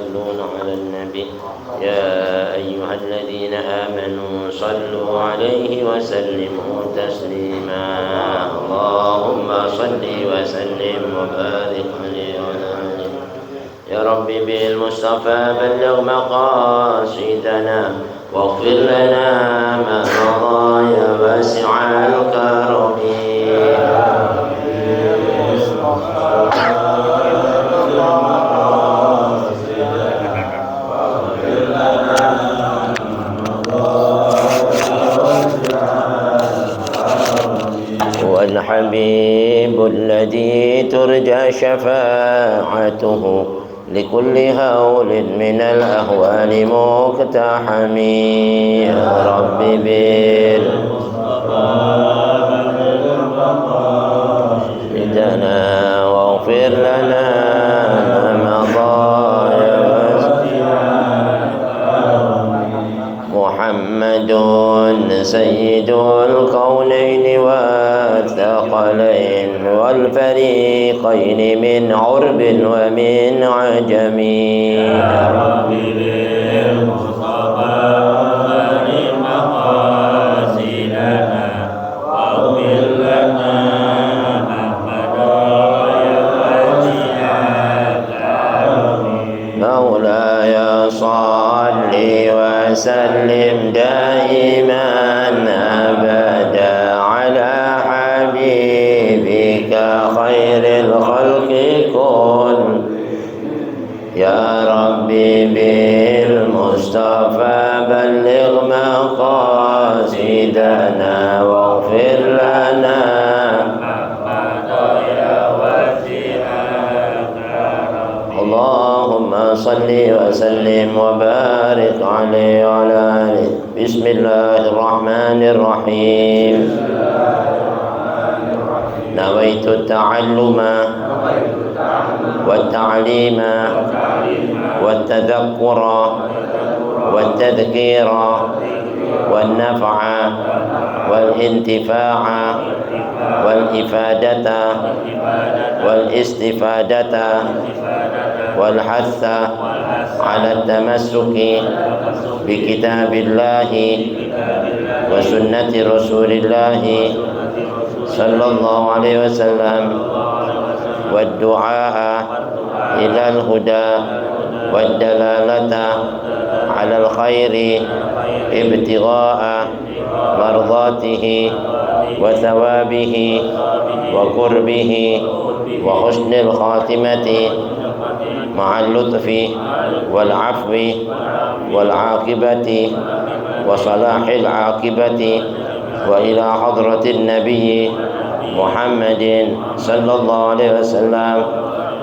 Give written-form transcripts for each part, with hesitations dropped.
يصلون على النبي يا أيها الذين آمنوا صلوا عليه وسلموا تسليما اللهم صل وسلم وبارك عليه وعلى آله يا رب بالمصطفى بلغ مقاصدنا واغفر لنا ما مضى يا واسع الكرم هو الحبيب الذي ترجى شفاعته لكل هول من الأهوال مقتحم يا رب بالمصطفى بدنا واغفر لنا ما مضى محمد سيد الكونين والثقلين والفريقين من عرب ومن عجم يا رب بالمصطفى بلغ مقاصدنا واغفر لنا ما مضى يا واسع الكرم مولاي صل وسلم دائما أبدا على حبيبك خير الخلق كل يا ربي بالمصطفى بلغ مقاصدنا واغفر لنا اللهم صل وسلم وبارك عليه وعلى آله بسم الله الرحمن الرحيم نويت التعلم والتعليم والتذكر والتذكير والنفع والانتفاع والإفادة والاستفادة والحث على التمسك بكتاب الله وسنة رسول الله صلى الله عليه وسلم والدعاء إلى الهدى والدلالة على الخير ابتغاء مرضاته وثوابه وقربه وحسن الخاتمة مع اللطف والعفو والعاقبة وصلاح العاقبة وإلى حضرة النبي محمد صلى الله عليه وسلم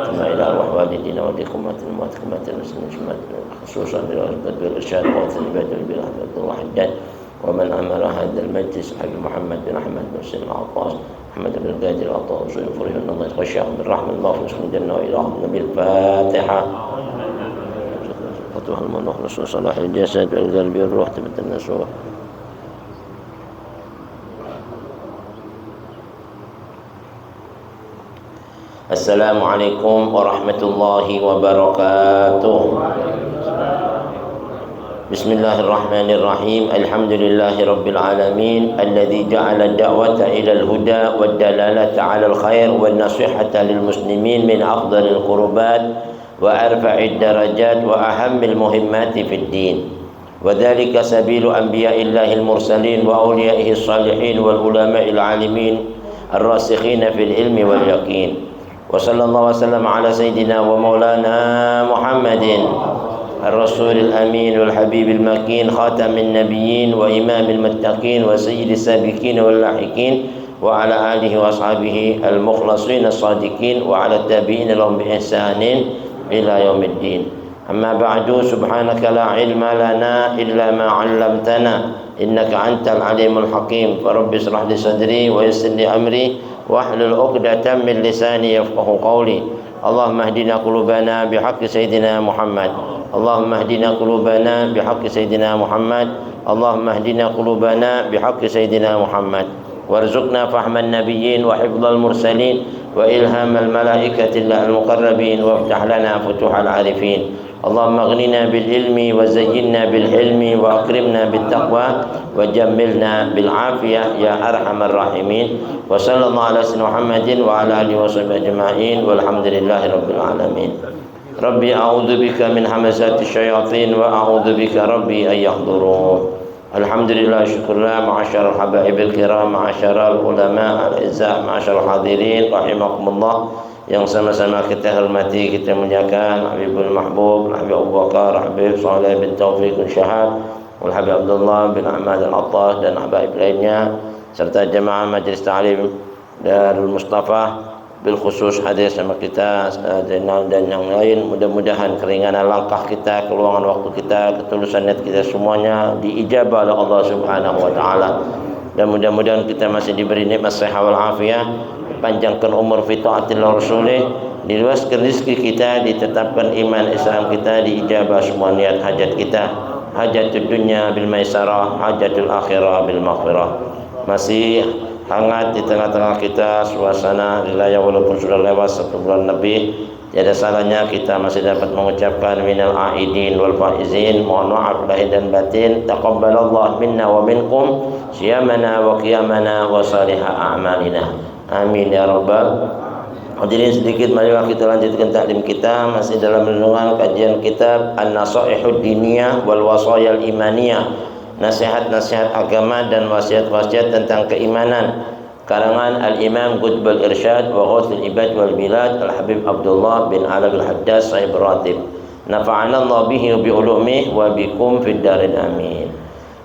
ثم إلى أرواح والدينا والدكمات المؤتكمات المسلمات خصوصا إلى القدر والإرشاد والتنبيه بالرحمة الوحدات ومن أمر هذا المجلس حبيب محمد بن أحمد بن سلم العطاس محمد بن القادر العطاء وصول فرح أن الله يتغشاهم بالرحمة الله في الجنة وإلى النبي الفاتحة فتوح المنوح نصر صلاح الجسد والقلب والروح تبت النسوح السلام عليكم ورحمة الله وبركاته بسم الله الرحمن الرحيم الحمد لله رب العالمين الذي جعل الدعوة إلى الهدى والدلالة على الخير والنصيحة للمسلمين من أفضل القربات وأرفع الدرجات وأهم المهمات في الدين وذلك سبيل أنبياء الله المرسلين وأوليائه الصالحين والعلماء العالمين الراسخين في العلم واليقين وصلى الله وسلم على سيدنا ومولانا محمد الرسول الأمين والحبيب المكين خاتم النبيين وإمام المتقين وسيد السابقين واللاحقين وعلى آله وأصحابه المخلصين الصادقين وعلى التابعين لهم بإحسان إلى يوم الدين أما بعد سبحانك لا علم لنا إلا ما علمتنا إنك أنت العليم الحكيم فرب اشرح لي صدري ويسر لي أمري واحلل عقدة من لساني يفقه قولي اللهم اهدنا قلوبنا بحق سيدنا محمد اللهم اهدنا قلوبنا بحق سيدنا محمد اللهم اهدنا قلوبنا بحق سيدنا محمد وارزقنا فهم النبيين وحفظ المرسلين وإلهام الملائكة المقربين وافتح لنا فتوح العارفين. اللهم اغننا بالعلم وزينا بالحلم وأكرمنا بالتقوى وجملنا بالعافية يا أرحم الراحمين. وصلى الله على سيدنا محمد وعلى آله وصحبه أجمعين والحمد لله رب العالمين. ربي أعوذ بك من همزات الشياطين وأعوذ بك ربي أن يحضرون. Alhamdulillah, syukurlah, ma'asyar al-habaib al-kiram, ma'asyar al-ulama al-izzah, ma'asyar al-hadirin rahimakumullah, yang sama-sama kita hormati, kita muliakan Habibul Mahbub, Habib Abu Bakar, Habib Saleh bin Taufiq bin Syahab, Habib Abdullah bin Ahmad al-Attah, dan habaib lainnya, serta jemaah majlis ta'lim Darul Mustafa, bil khusus hadir sama kita Zainal dan yang lain. Mudah-mudahan keringanan langkah kita, keluangan waktu kita, ketulusan niat kita semuanya diijabah oleh Allah Subhanahu wa taala. Dan mudah-mudahan kita masih diberi nikmat sehat wal afiat, panjangkan umur fi taatillah rasulih, diluaskan rezeki kita, ditetapkan iman Islam kita, diijabah semua niat hajat kita, hajatul dunya bil maisarah, hajatul akhirah bil maghfirah. Masih hangat di tengah-tengah kita suasana wilayah, walaupun sudah lewat 1 bulan lebih, tiada salahnya kita masih dapat mengucapkan minal aidin wal faizin, mohon maaf lahir dan batin, taqabbalallah minna wa minkum siyamana wa qiyamana wa salihah a'malina, amin ya rabbal. Hadirin sedikit, marilah kita lanjutkan taklim kita masih dalam renungan kajian kitab An-Nasaihud Diniyah wal Wasayal Imaniyah, nasihat-nasihat agama dan wasiat-wasiat tentang keimanan, karangan Al-Imam Qutbul Irsyad wa Ghauthul Ibad wal Bilad Al-Habib Abdullah bin Alawi Al-Haddas Sahib Ratib, nafa'ana Allah bihi wa bi ulumih wa bikum fid darin amin.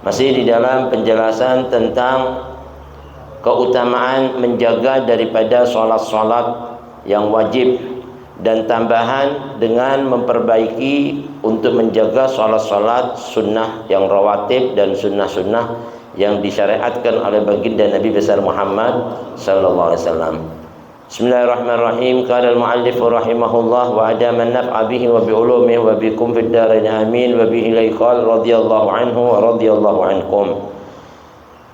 Masih di dalam penjelasan tentang keutamaan menjaga daripada solat-solat yang wajib, dan tambahan dengan memperbaiki untuk menjaga solat-solat sunnah yang rawatib dan sunnah-sunnah yang disyariatkan oleh baginda Nabi besar Muhammad sallallahu alaihi wasallam. Bismillahirrahmanirrahim. Qala al-muallif rahimahullah wa adama an-naf'a bihi wa bi ulumihi wa bikum fid darain amin wa bihi laqal radhiyallahu anhu wa radhiyallahu ankum.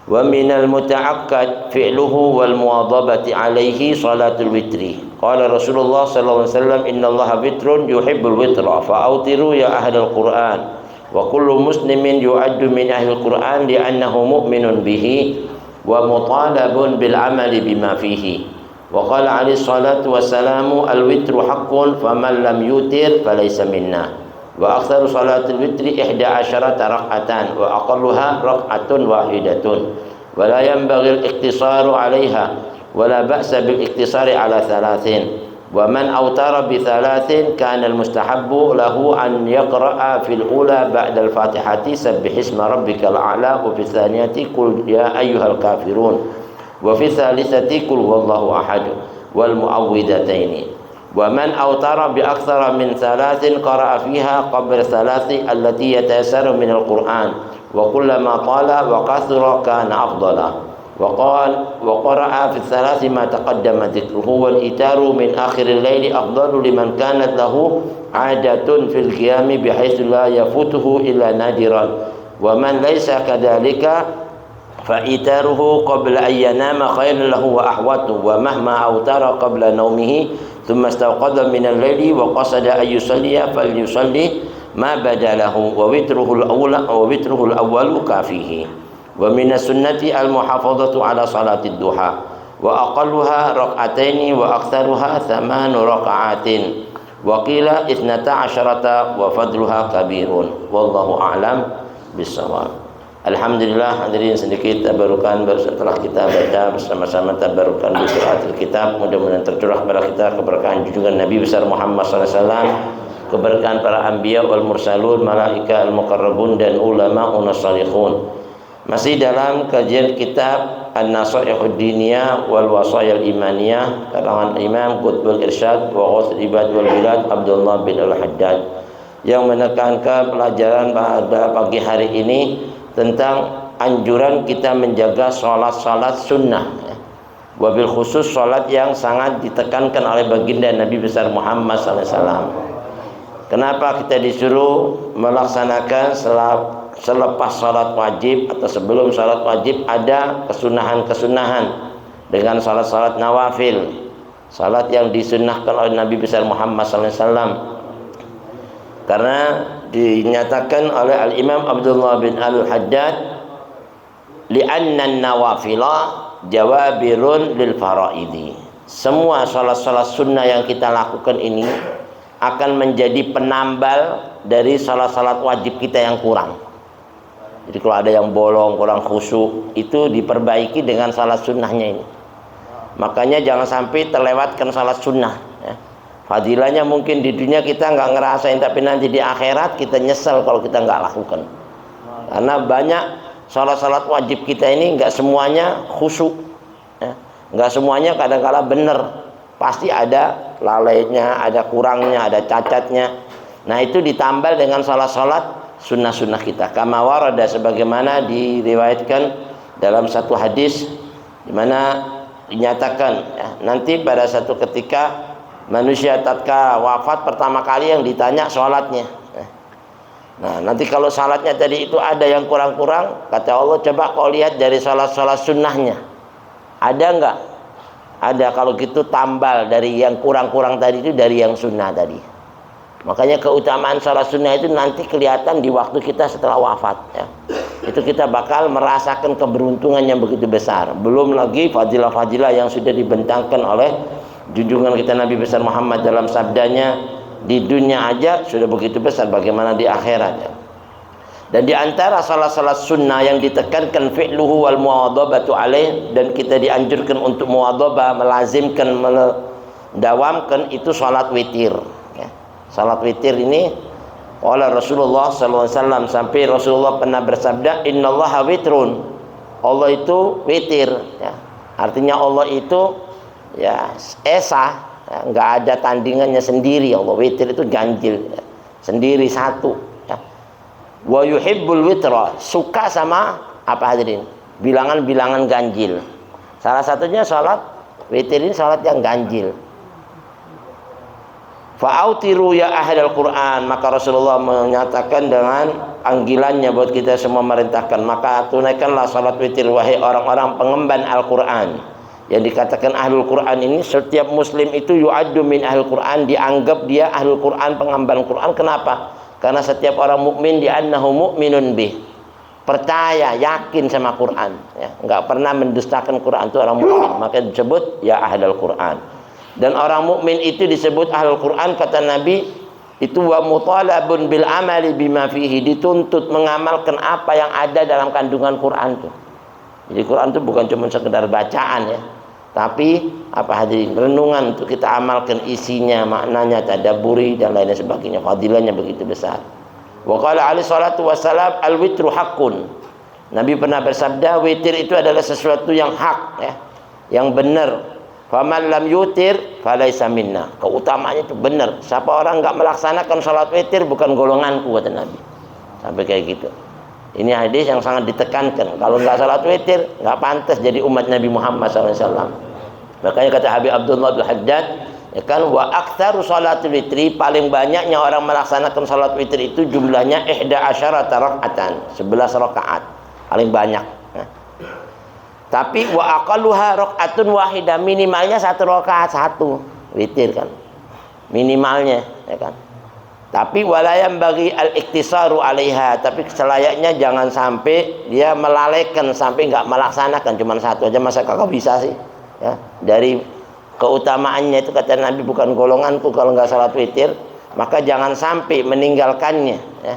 Wa minal muta'akkad fi'luhu wal muwadhabati alaihi salatul witri. Qala Rasulullah sallallahu alaihi wasallam, innallaha witrun yuhibbul witra fa'autiru ya ahlal Qur'an. Wa kullu muslimin yu'addu min ahlil Qur'an li'annahu mu'minun bihi wa mutalabun bil amali bima fihi. Wa qala alaihi salatu wassalamu al-witru haqqun faman lam yutir falaysa minna. Wa aktsaru salatil witri 11 rak'atan wa aqalluha rak'atun wahidatun wa la yanbaghi al-iqtisaru 'alayha wa la ba'sa bil iqtisari 'ala thalathin wa man awtara bi thalathin kana al-mustahabbu lahu an yaqra'a fil ula ba'da al-fatihati sabbih isma rabbikal a'la wa fi thaniyati qul ya ayyuhal kafirun wa fi thalithati qul huwallahu ahad wal mu'awwidhataini. Wa man awtara bi aktsara min thalathin qara'a fiha qabla thalathi allati yatayasaru min al-Qur'an wa kullama tala wa kathura kana afdala. Wa qala wa qara'a fi thalathi ma taqaddama dhikruhu wal itaru min akhir al-laili afdalu liman kanat lahu 'adatun fil qiyami bihaytsu la yafutuhu illa nadiran. Wa man laysa kadhalika fa itaruhu qabla an yanama khairun lahu wa ahwatu wa mahma awtara qabla nawmihi thumma istawqadha min al-laili wa qasada an yusalliya falyusalli ma badalahu wa witruhu al-awwalu kafihi. Wa min as-sunnati al-muhafadhatu ala salati ad-duha wa aqalluha rak'ataini wa aktsaruha 8 raka'atin wa qila 12 wa fadluha kabirun wallahu a'lam bis-shawab. Alhamdulillah, hadirin sedikit tabarukan setelah kita baca bersama-sama tabarukan di suratul kitab, mudah-mudahan tercurah kepada kita keberkahan junjungan Nabi besar Muhammad sallallahu alaihi wasallam, keberkahan para anbiya wal mursalun, malaika al muqarrabun dan ulama unasalihun. Masih dalam kajian kitab An-Nasaihud Diniyah wal Wasayal Imaniyah karangan Imam Qutbul Irsyad wa Ghauthul Ibad wal Bilad Abdullah bin Al-Haddad, yang menekankan pelajaran pada pagi hari ini tentang anjuran kita menjaga sholat-sholat sunnah, wabil khusus sholat yang sangat ditekankan oleh baginda Nabi besar Muhammad SAW. Kenapa kita disuruh melaksanakan selepas salat wajib atau sebelum salat wajib ada kesunahan-kesunahan dengan salat-salat nawafil, salat yang disunnahkan oleh Nabi besar Muhammad SAW. Karena dinyatakan oleh Al-Imam Abdullah bin Al-Haddad, li'anna an-nawafila jawabirun lil faraidi. Semua salat-salat sunnah yang kita lakukan ini akan menjadi penambal dari salat-salat wajib kita yang kurang. Jadi kalau ada yang bolong, kurang khusyuk, itu diperbaiki dengan salat sunnahnya ini. Makanya jangan sampai terlewatkan salat sunnah ya. Fadilahnya mungkin di dunia kita nggak ngerasain, tapi nanti di akhirat kita nyesel kalau kita nggak lakukan. Karena banyak salat-salat wajib kita ini nggak semuanya khusyuk ya. Nggak semuanya kadang-kala benar. Pasti ada lalainya, ada kurangnya, ada cacatnya. Nah itu ditambal dengan salat-salat sunnah-sunnah kita. Kama warada, sebagaimana diriwayatkan dalam satu hadis di mana dinyatakan ya, nanti pada satu ketika manusia tatkala wafat pertama kali yang ditanya sholatnya. Nah nanti kalau sholatnya tadi itu ada yang kurang-kurang, kata Allah, coba kau lihat dari sholat-sholat sunnahnya ada enggak? Ada. Kalau gitu tambal dari yang kurang-kurang tadi itu dari yang sunnah tadi. Makanya keutamaan salat sunnah itu nanti kelihatan di waktu kita setelah wafat ya. Itu kita bakal merasakan keberuntungan yang begitu besar. Belum lagi fadilah-fadilah yang sudah dibentangkan oleh junjungan kita Nabi besar Muhammad dalam sabdanya, di dunia aja sudah begitu besar, bagaimana di akhirat ya. Dan di antara salat-salat sunnah yang ditekankan fi'luhu wal muwadhabatu alaih, dan kita dianjurkan untuk muwadhabah, melazimkan, mendawamkan, itu salat witir ya. Salat witir ini oleh Rasulullah SAW, sampai Rasulullah pernah bersabda, innallaha witrun, Allah itu witir ya. Artinya Allah itu ya esa ya, nggak ada tandingannya sendiri. Allah witir itu ganjil ya, sendiri satu ya. Wa yuhibbul witra, suka sama apa hadirin? Bilangan-bilangan ganjil. Salah satunya salat witir ini salat yang ganjil. Fa'autiru ya ahlal Quran, maka Rasulullah menyatakan dengan panggilannya buat kita semua, merintahkan, maka tunaikanlah salat witir wahai orang-orang pengemban Al-Quran. Yang dikatakan ahlul Quran ini, setiap muslim itu yu'addu min ahlul Quran, dianggap dia ahlul Quran, pengemban Quran. Kenapa? Karena setiap orang mukmin diannahu mu'minun bih, percaya, yakin sama Quran ya. Enggak pernah mendustakan Quran, itu orang mukmin, maka disebut ya ahlul Quran. Dan orang mukmin itu disebut ahlul Quran, kata Nabi, itu wa mutalabun bil amali bima fihi, dituntut mengamalkan apa yang ada dalam kandungan Quran itu. Jadi Quran itu bukan cuma sekedar bacaan ya, tapi apa hadirin, renungan untuk kita amalkan isinya, maknanya, tadabburi dan lain sebagainya. Fadilahnya begitu besar. Wa qala alaihi salatu wassalam, al witru haqqun. Nabi pernah bersabda, witir itu adalah sesuatu yang hak ya, yang benar. Faman lam yutir falaisa minna, keutamaannya itu benar. Siapa orang enggak melaksanakan salat witir bukan golonganku, kata Nabi. Sampai kayak gitu. Ini hadis yang sangat ditekankan. Kalau enggak salat witir, enggak pantas jadi umat Nabi Muhammad SAW. Makanya kata Habib Abdullah bin Haddad, ya kan, wa aktsaru salatul witri, paling banyaknya orang melaksanakan salat witir itu jumlahnya 11 rakaatan, 11 rakaat, paling banyak. Tapi wa aqalluha rakaatun wahidah, minimalnya 1 rakaat, 1 witir kan, minimalnya ya kan. Tapi walayam bagi al-iktisaru alaiha, tapi selayaknya jangan sampai dia melalaikan sampai enggak melaksanakan, cuma 1 aja, masa kakak bisa sih ya. Dari keutamaannya itu kata Nabi, bukan golonganku kalau enggak salat witir, maka jangan sampai meninggalkannya ya.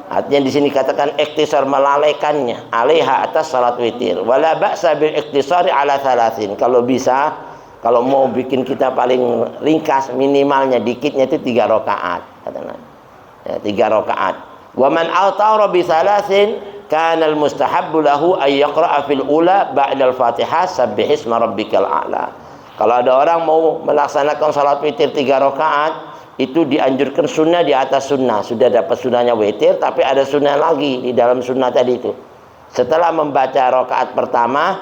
Artinya di sini katakan iktisar, melalaikannya, alaiha, atas salat witir. Wala ba'sa bil iktisari ala thalathin, kalau bisa, kalau mau bikin kita paling ringkas, minimalnya dikitnya itu 3 rakaat kata Nabi ya, 3 rakaat. Wa man autara bi thalathin kana al mustahabbu lahu ay yaqra'a fil ula ba'da al fatihah sabbihisma rabbikal a'la. Kalau ada orang mau melaksanakan salat witir 3 rakaat, itu dianjurkan sunnah di atas sunnah. Sudah dapat sunnahnya witir, tapi ada sunnah lagi di dalam sunnah tadi itu. Setelah membaca rakaat pertama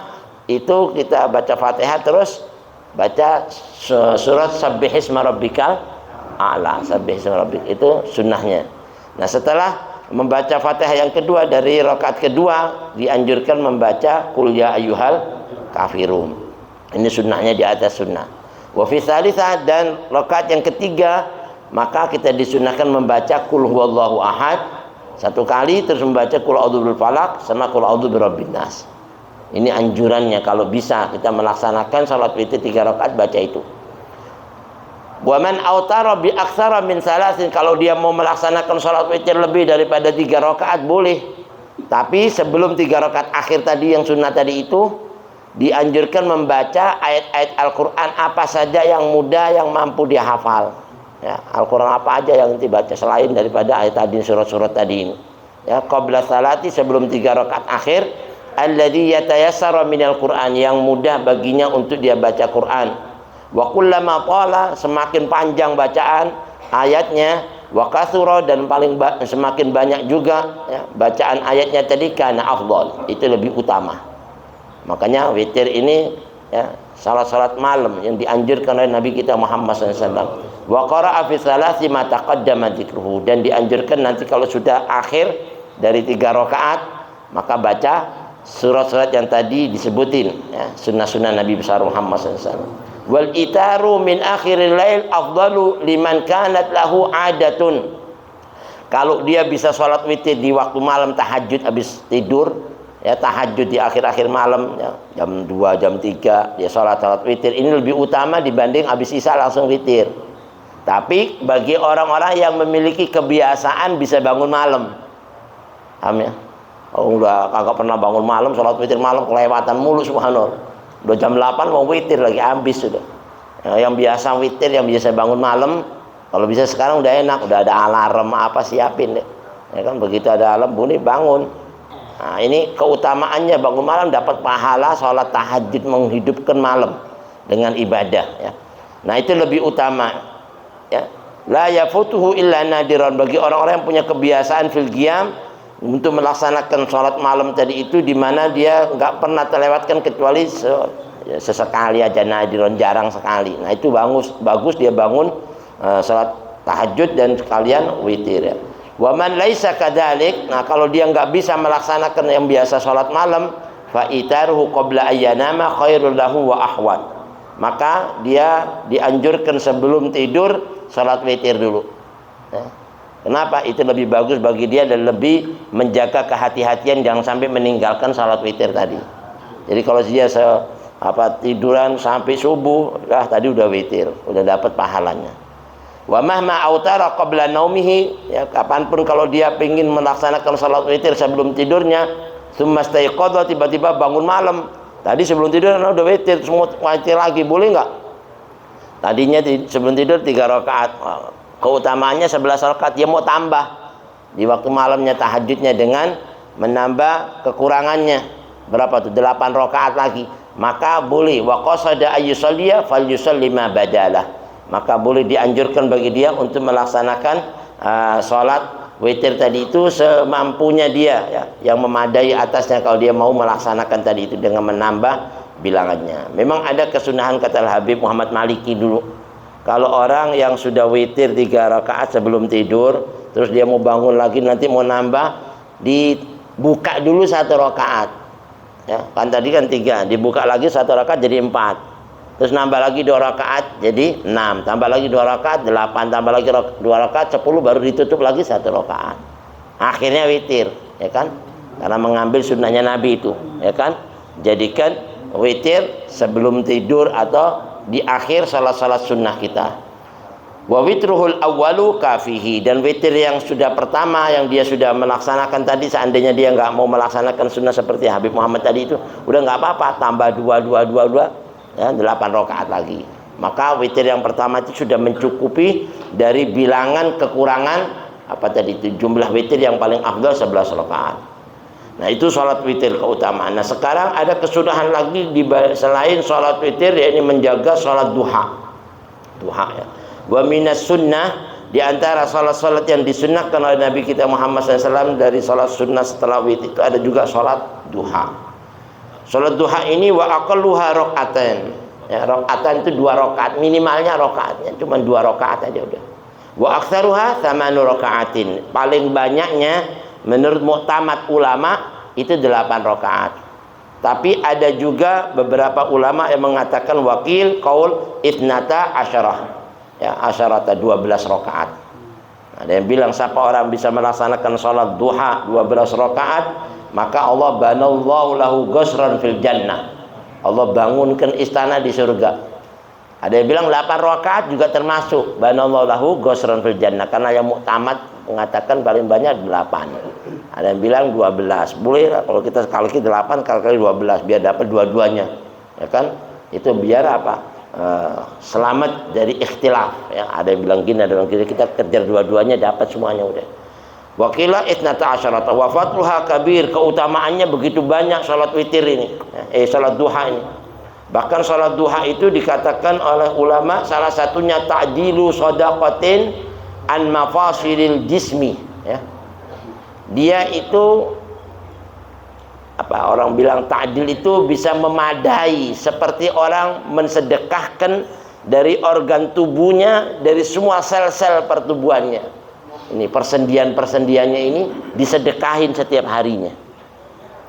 itu kita baca Fatihah, terus baca surat Sabbihisma Rabbikal A'la. Sabbihisma Rabbik itu sunnahnya. Nah setelah membaca Fatihah yang kedua dari rakaat kedua dianjurkan membaca Qul ya ayyuhal kafirun. Ini sunnahnya di atas sunnah. Wa fi tsalitsah, dan rakaat yang ketiga maka kita disunahkan membaca Qul huwallahu ahad satu kali, terus membaca Qul a'udzu birabbil falaq sama Qul a'udzu birabbin nas. Ini anjurannya kalau bisa kita melaksanakan salat witir 3 rakaat baca itu. Wa man autara bi aktsara min salasin, kalau dia mau melaksanakan salat witir lebih daripada 3 rakaat boleh. Tapi sebelum 3 rakaat akhir tadi yang sunnah tadi itu dianjurkan membaca ayat-ayat Al-Qur'an apa saja yang mudah yang mampu dia hafal. Ya, Al-Qur'an apa aja yang dibaca selain daripada ayat tadi, surat-surat tadi ini. Ya, qabla salati, sebelum 3 rakaat akhir, alladzi yatayassara minal Qur'an, yang mudah baginya untuk dia baca Quran. Wa kullama qala, semakin panjang bacaan ayatnya, wa katsura, dan semakin banyak juga ya, bacaan ayatnya tadi, kana afdal, itu lebih utama. Makanya witir ini ya, salat malam yang dianjurkan oleh Nabi kita Muhammad SAW. Wa qara'a fi tsalasi ma taqaddama dzikruhu, dan dianjurkan nanti kalau sudah akhir dari 3 rakaat maka baca surat-surat yang tadi disebutin ya, sunnah-sunnah Nabi besar Muhammad SAW. Wal itaru min akhiril lail afdalu liman kanat lahu adatun. Kalau dia bisa sholat witir di waktu malam, tahajud habis tidur ya, tahajud di akhir-akhir malam ya, jam 2, jam 3 dia sholat witir, ini lebih utama dibanding habis isya langsung witir. Tapi bagi orang-orang yang memiliki kebiasaan bisa bangun malam, paham ya? Oh, udah kagak pernah bangun malam, sholat witir malam kelewatan mulu, subhanallah. Udah jam 8 mau witir lagi, habis sudah. Yang biasa witir, yang biasa bangun malam, kalau bisa sekarang udah enak, udah ada alarm apa siapin deh. Ya kan, begitu ada alarm bunyi bangun. Nah, ini keutamaannya bangun malam dapat pahala sholat tahajud, menghidupkan malam dengan ibadah ya. Nah, itu lebih utama ya. La yafutuhu illa nadiran, bagi orang-orang yang punya kebiasaan fil qiyam untuk melaksanakan sholat malam tadi itu, di mana dia nggak pernah terlewatkan kecuali sesekali aja, nadiran, jarang sekali. Nah, itu bagus dia bangun sholat tahajud dan sekalian witir ya. Wa man laisa kadzalik, nah kalau dia nggak bisa melaksanakan yang biasa sholat malam, fa itaruhu qabla ayyanama khairul lahu wa ahwat, maka dia dianjurkan sebelum tidur sholat witir dulu ya. Kenapa? Itu lebih bagus bagi dia dan lebih menjaga kehati-hatian, jangan sampai meninggalkan sholat witir tadi. Jadi kalau dia tiduran sampai subuh, tadi udah witir, udah dapat pahalanya. Wa mahma autara qabla naumihi, ya, kapanpun kalau dia ingin melaksanakan salat witir sebelum tidurnya, tsumma staiqadha, tiba-tiba bangun malam, tadi sebelum tidur udah witir, semua witir lagi, boleh nggak? Tadinya sebelum tidur 3 rakaat, keutamaannya 11 rakaat, dia mau tambah di waktu malamnya tahajudnya dengan menambah kekurangannya berapa tuh, 8 rakaat lagi, maka boleh. Wa qasada ayyusalliya falyusalli ma badalah, maka boleh dianjurkan bagi dia untuk melaksanakan sholat witir tadi itu semampunya dia ya, yang memadai atasnya kalau dia mau melaksanakan tadi itu dengan menambah bilangannya. Memang ada kesunahan, kata Habib Muhammad Maliki dulu, kalau orang yang sudah witir 3 rakaat sebelum tidur, terus dia mau bangun lagi nanti mau nambah, dibuka dulu 1 rakaat ya, kan tadi kan 3, dibuka lagi 1 rakaat jadi 4, terus nambah lagi 2 rakaat jadi 6, tambah lagi 2 rakaat 8, tambah lagi 2 rakaat 10, baru ditutup lagi 1 rakaat. Akhirnya witir, ya kan? Karena mengambil sunnahnya Nabi itu, ya kan? Jadikan witir sebelum tidur atau di akhir salat-salat sunnah kita. Wa witruhul awwalu kafihi, dan witir yang sudah pertama yang dia sudah melaksanakan tadi, seandainya dia nggak mau melaksanakan sunnah seperti Habib Muhammad tadi itu, udah nggak apa-apa, tambah 2 ya, 8 rakaat lagi. Maka witir yang pertama itu sudah mencukupi dari bilangan kekurangan apa tadi itu, jumlah witir yang paling afdal 11 rakaat. Nah, itu sholat witir keutamaan. Nah, sekarang ada kesunahan lagi selain sholat witir, yakni menjaga sholat duha ya. Wa minas sunnah, di antara sholat-sholat yang disunnahkan oleh Nabi kita Muhammad SAW dari sholat sunnah setelah witir itu ada juga sholat duha. Sholat duha ini wa aqalluha rakaatan ya, rakaatan itu 2 rakaat, minimalnya rakaatnya cuma 2 rakaat aja udah. Wa aktsaruha 8 rakaatin. Paling banyaknya menurut muktamad ulama itu 8 rakaat. Tapi ada juga beberapa ulama yang mengatakan wakil qaul itnata asyarah. Ya, asyarata 12 rakaat. Ada yang bilang siapa orang bisa melaksanakan salat duha 12 rakaat, maka Allah banallahu lahu ghusran fil jannah. Allah bangunkan istana di surga. Ada yang bilang 8 rakaat juga termasuk banallahu lahu ghusran fil jannah, karena yang muktamad mengatakan paling banyak 8. Ada yang bilang 12. Boleh kalau kita 8 kali 12 biar dapat dua-duanya. Ya kan? Itu biar apa? Selamat dari ikhtilaf, ya. Ada yang bilang gini, ada yang bilang gini, kita kejar dua-duanya dapat semuanya udah. Wakila itnata asyarata wa fatluha kabir, keutamaannya begitu banyak salat witir ini, salat duha ini. Bahkan salat duha itu dikatakan oleh ulama salah satunya ta'dilu shadaqatin an mafasilil jismi, ya. Dia itu apa orang bilang ta'dil itu bisa memadai, seperti orang mensedekahkan dari organ tubuhnya, dari semua sel-sel pertubuhannya. Ini persendian-persendiannya ini disedekahin setiap harinya,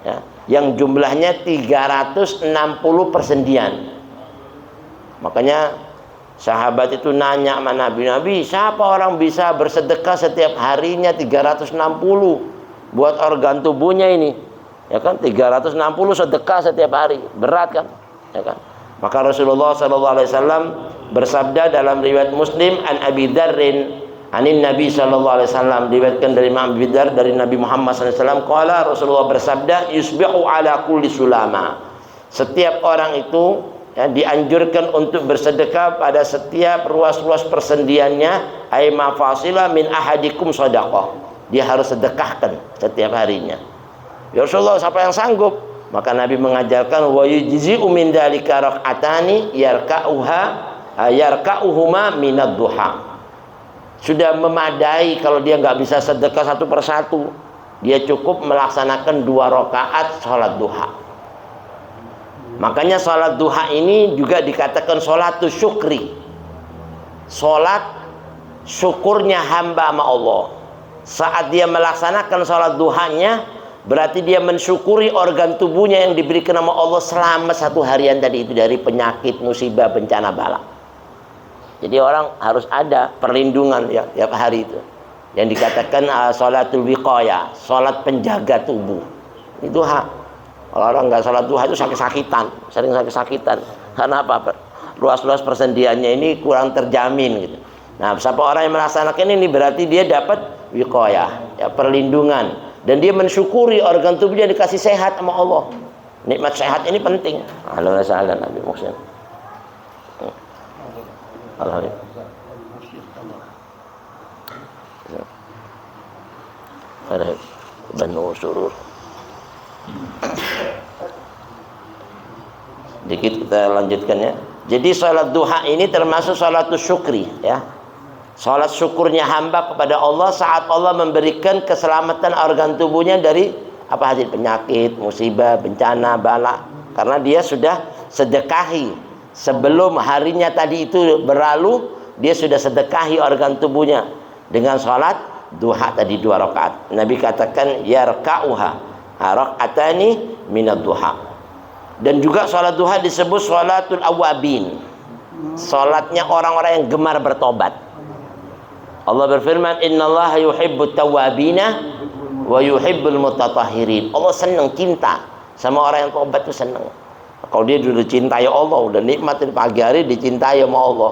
ya, yang jumlahnya 360 persendian. Makanya sahabat itu nanya sama Nabi, siapa orang bisa bersedekah setiap harinya 360 buat organ tubuhnya ini? Ya kan, 360 sedekah setiap hari, berat kan? Ya kan? Maka Rasulullah SAW bersabda dalam riwayat Muslim an Abi Dzarrin anin Nabi SAW, diriwayatkan dari Imam Abi Dzar dari Nabi Muhammad SAW, qala, Rasulullah bersabda, yusbihu ala kulli sulama. Setiap orang itu, ya, dianjurkan untuk bersedekah pada setiap ruas-ruas persendiannya, ay mafasila min ahadikum shadaqah. Dia harus sedekahkan setiap harinya. Ya Rasulullah, siapa yang sanggup? Maka Nabi mengajarkan wa yujzi'u min dzalika rak'atani yarka'uhuma minad duha. Sudah memadai kalau dia nggak bisa sedekah satu persatu, dia cukup melaksanakan 2 rakaat salat duha. Makanya salat duha ini juga dikatakan salatus syukri, salat syukurnya hamba sama Allah. Saat dia melaksanakan salat duhanya, berarti dia mensyukuri organ tubuhnya yang diberikan sama Allah selama 1 harian tadi itu, dari penyakit, musibah, bencana, bala. Jadi orang harus ada perlindungan ya tiap hari itu, yang dikatakan sholatul wiqayah, sholat penjaga tubuh. Itu hak. Kalau orang nggak sholat duha itu sakit-sakitan, sering sakit-sakitan. Karena apa? Luas-luas persendiannya ini kurang terjamin gitu. Nah, siapa orang yang melaksanakan ini berarti dia dapat wiqayah, ya, perlindungan. Dan dia mensyukuri organ tubuhnya dikasih sehat sama Allah. Nikmat sehat ini penting. Alhamdulillah Nabi Muhammad. Alhamdulillah. Ada Banu Surur. Dikit kita lanjutkan ya. Jadi salat duha ini termasuk salatus syukri, ya. Salat syukurnya hamba kepada Allah saat Allah memberikan keselamatan organ tubuhnya dari apa hasil penyakit, musibah, bencana, bala. Karena dia sudah sedekahi sebelum harinya tadi itu berlalu, dia sudah sedekahi organ tubuhnya dengan salat duha tadi 2 rakaat. Nabi katakan yarka'uha raka'atani minad duha. Dan juga salat duha disebut salatul awabin, salatnya orang-orang yang gemar bertobat. Allah berfirman, innallaha yuhibbut tawwabina wa yuhibbul mutatahhirin. Allah senang, cinta sama orang yang tobat itu senang. Kalau dia sudah cintai Allah, udah nikmatin pagi hari, dicintai sama Allah.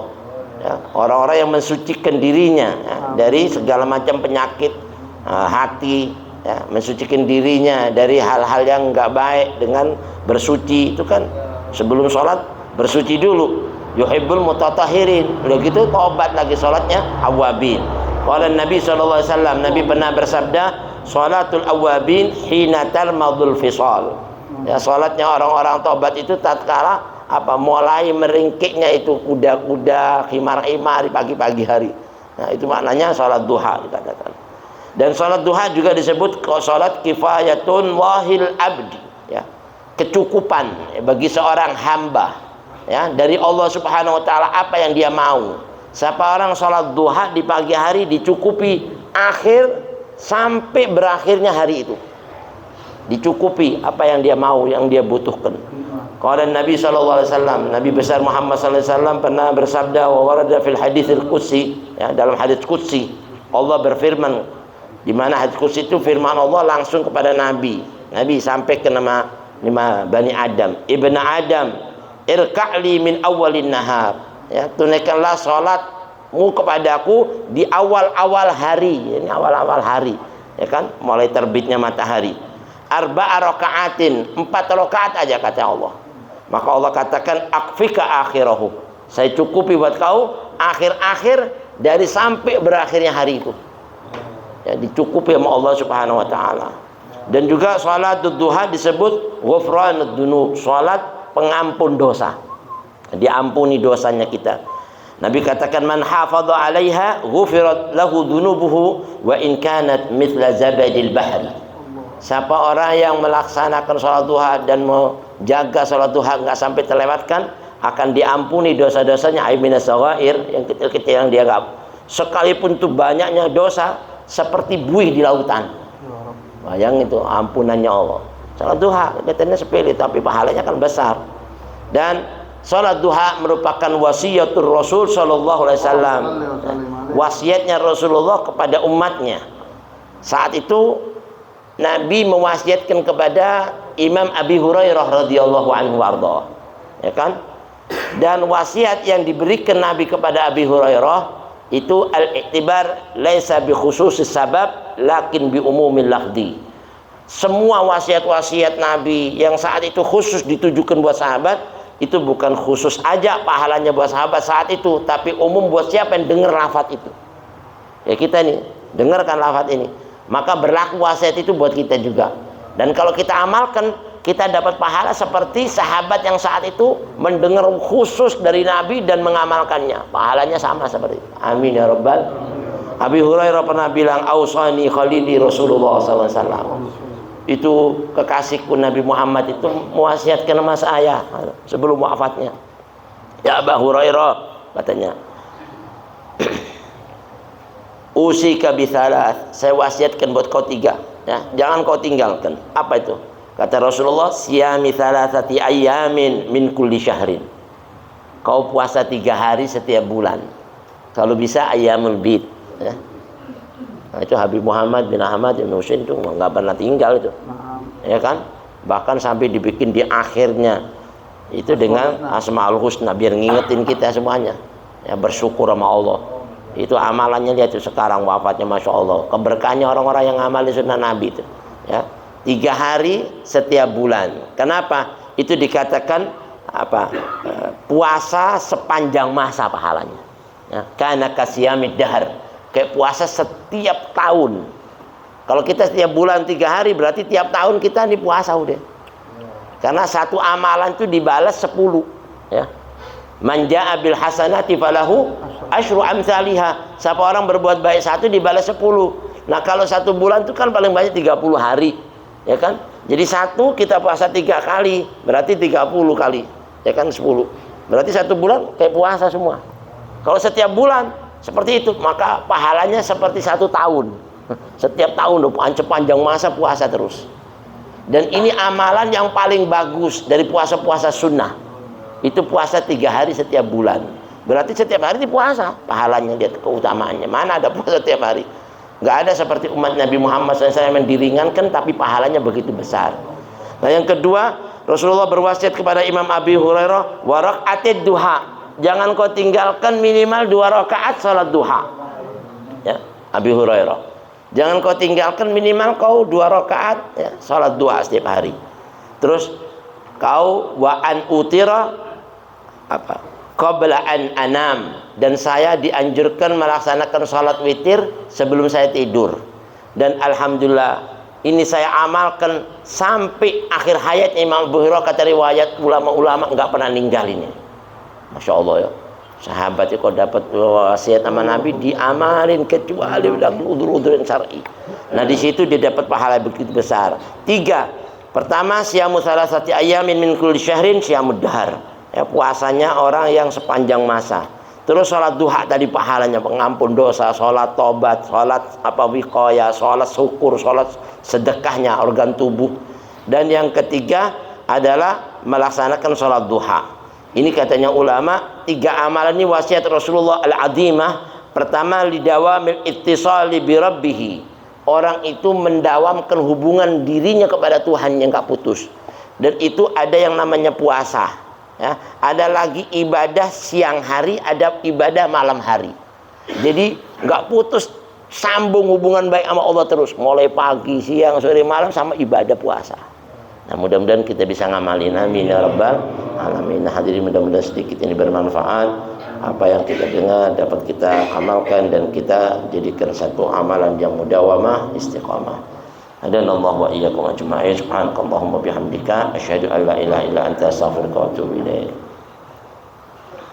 Ya, orang-orang yang mensucikan dirinya, ya, dari segala macam penyakit hati, ya, mensucikan dirinya dari hal-hal yang enggak baik dengan bersuci. Itu kan sebelum sholat bersuci dulu. Yuhibbul mutatahhirin. Udah gitu tobat lagi salatnya awabin. Qala Nabi sallallahu alaihi wasallam, Nabi pernah bersabda, salatul awabin hina tarmadul fisal. Ya, salatnya orang-orang tobat itu tatkala apa mulai meringkiknya itu kuda-kuda, khimar-khimar di pagi-pagi hari. Nah, itu maknanya salat duha dikatakan. Dan salat duha juga disebut salat kifayatun wahil abdi, ya. Kecukupan bagi seorang hamba, ya, dari Allah Subhanahu wa taala apa yang dia mau. Siapa orang sholat duha di pagi hari dicukupi akhir sampai berakhirnya hari itu. Dicukupi apa yang dia mau, yang dia butuhkan. Qala Nabi sallallahu alaihi wasallam, Nabi besar Muhammad sallallahu alaihi wasallam pernah bersabda, wa warada fil haditsil qudsi, ya, dalam hadits qudsi Allah berfirman, di mana hadits qudsi itu firman Allah langsung kepada Nabi. Nabi sampai ke nama Bani Adam, Ibnu Adam, irka'li min awwalin nahar, ya, tunaikanlah salatmu kepadaku di awal-awal hari. Ini awal-awal hari, ya kan, mulai terbitnya matahari. Arba'a raka'atin, 4 rakaat aja kata Allah. Maka Allah katakan akfika akhirahu, saya cukupi buat kau akhir-akhir dari sampai berakhirnya hari itu, ya, dicukupi sama Allah Subhanahu wa taala. Dan juga salat duha disebut ghufranud dzunub, salat pengampun dosa, diampuni dosanya kita. Nabi katakan man hafadha 'alaiha ghufirat lahu dzunubuhu wa in kanat mithla zabadil bahri. Siapa orang yang melaksanakan sholat duha dan menjaga sholat duha nggak sampai terlewatkan, akan diampuni dosa-dosanya, aiminas saghair, yang kecil-kecil yang dia anggap. Sekalipun itu banyaknya dosa seperti buih di lautan. Bayang itu ampunannya Allah. Sholat duha kelihatannya sepele tapi pahalanya kan besar. Dan sholat duha merupakan wasiatul Rasul sallallahu alaihi wasallam. Wasiatnya Rasulullah kepada umatnya. Saat itu Nabi mewasiatkan kepada Imam Abi Hurairah radhiyallahu anhu warḍah, ya kan? Dan wasiat yang diberikan Nabi kepada Abi Hurairah itu al-i'tibar laisa bi khususis sabab lakin bi umumil lafzi. Semua wasiat-wasiat Nabi yang saat itu khusus ditujukan buat sahabat, itu bukan khusus aja pahalanya buat sahabat saat itu, tapi umum buat siapa yang dengar lafaz itu. Ya, kita nih dengarkan lafaz ini, maka berlaku wasiat itu buat kita juga. Dan kalau kita amalkan, kita dapat pahala seperti sahabat yang saat itu mendengar khusus dari Nabi dan mengamalkannya. Pahalanya sama seperti itu. Amin ya rabbal. Abi Hurairah pernah bilang, ausani khalili Rasulullah SAW. Itu kekasihku Nabi Muhammad itu mewasiatkan sama saya sebelum wafatnya. Ya Abu Hurairah, katanya, usika bithalat, saya wasiatkan buat kau 3, ya, jangan kau tinggalkan. Apa itu? Kata Rasulullah, siyami thalathati ayyamin min kulli syahrin. Kau puasa 3 hari setiap bulan. Kalau bisa ayyamul bid, ya. Nah, itu Habib Muhammad bin Ahmad bin Husain itu nggak pernah tinggal itu, ya kan? Bahkan sampai dibikin di akhirnya itu dengan Asmaul Husna biar ngingetin kita semuanya, ya, bersyukur sama Allah. Itu amalannya dia tuh sekarang wafatnya, masya Allah. Keberkahannya orang-orang yang ngamali sunnah Nabi itu, ya, 3 hari setiap bulan. Kenapa? Itu dikatakan apa? Puasa sepanjang masa pahalanya. Ya, karena kasiyamid dahar, kayak puasa setiap tahun. Kalau kita setiap bulan 3 hari, berarti tiap tahun kita nih puasa udah. Karena satu amalan itu dibalas 10, ya. Man jaa bil hasanati falahu asyru amsalihha. Siapa orang berbuat baik 1 dibalas 10. Nah, kalau 1 bulan itu kan paling banyak 30 hari, ya kan? Jadi 1 kita puasa 3 kali, berarti 30 kali, ya kan, 10. Berarti 1 bulan kayak puasa semua. Kalau setiap bulan seperti itu, maka pahalanya seperti 1 tahun. Setiap tahun panjang masa puasa terus. Dan ini amalan yang paling bagus dari puasa-puasa sunnah. Itu puasa 3 hari setiap bulan. Berarti setiap hari dipuasa, pahalanya, lihat keutamaannya. Mana ada puasa setiap hari? Nggak ada seperti umat Nabi Muhammad SAW yang diringankan tapi pahalanya begitu besar. Nah, yang kedua, Rasulullah berwasiat kepada Imam Abi Hurairah, wa raka'atid duha, jangan kau tinggalkan minimal 2 rakaat salat duha. Ya, Abi Hurairah, jangan kau tinggalkan minimal kau 2 rakaat, ya, salat duha setiap hari. Terus kau wa an utira apa? Qabla an anam, dan saya dianjurkan melaksanakan salat witir sebelum saya tidur. Dan alhamdulillah ini saya amalkan sampai akhir hayat Imam Abu Hurairah, kata riwayat ulama-ulama nggak pernah ninggal ini. Masya Allah, ya. Sahabat itu kalau dapat wasiat sama Nabi diamalin kecuali udzur-udzur syar'i. Nah, di situ dia dapat pahala begitu besar. 3. Pertama, siyamu salasati ayyamin min kulli syahrin siyamud dahar. Ya, puasanya orang yang sepanjang masa. Terus sholat duha tadi pahalanya pengampun dosa, sholat tobat, sholat wiqayah, sholat syukur, sholat sedekahnya organ tubuh. Dan yang ketiga adalah melaksanakan sholat duha. Ini katanya ulama, 3 amalan ini wasiat Rasulullah al-azimah. Pertama, lidawamil ittisali bi rabbih. Orang itu mendawamkan hubungan dirinya kepada Tuhan yang gak putus. Dan itu ada yang namanya puasa. Ya, ada lagi ibadah siang hari, ada ibadah malam hari. Jadi nggak putus, sambung hubungan baik sama Allah terus, mulai pagi, siang, sore, malam sama ibadah puasa. Nah, mudah-mudahan kita bisa ngamalin, amin ya rabbal alamin. Nah, hadirin, mudah-mudahan sedikit ini bermanfaat. Apa yang kita dengar dapat kita amalkan dan kita jadikan satu amalan yang mudawamah, istiqamah. Hadanallahu wa iyyakum ajma'in. Subhanakallahumma bihamdika asyhadu an la ilaha illa anta astaghfiruka wa atubu ilaik.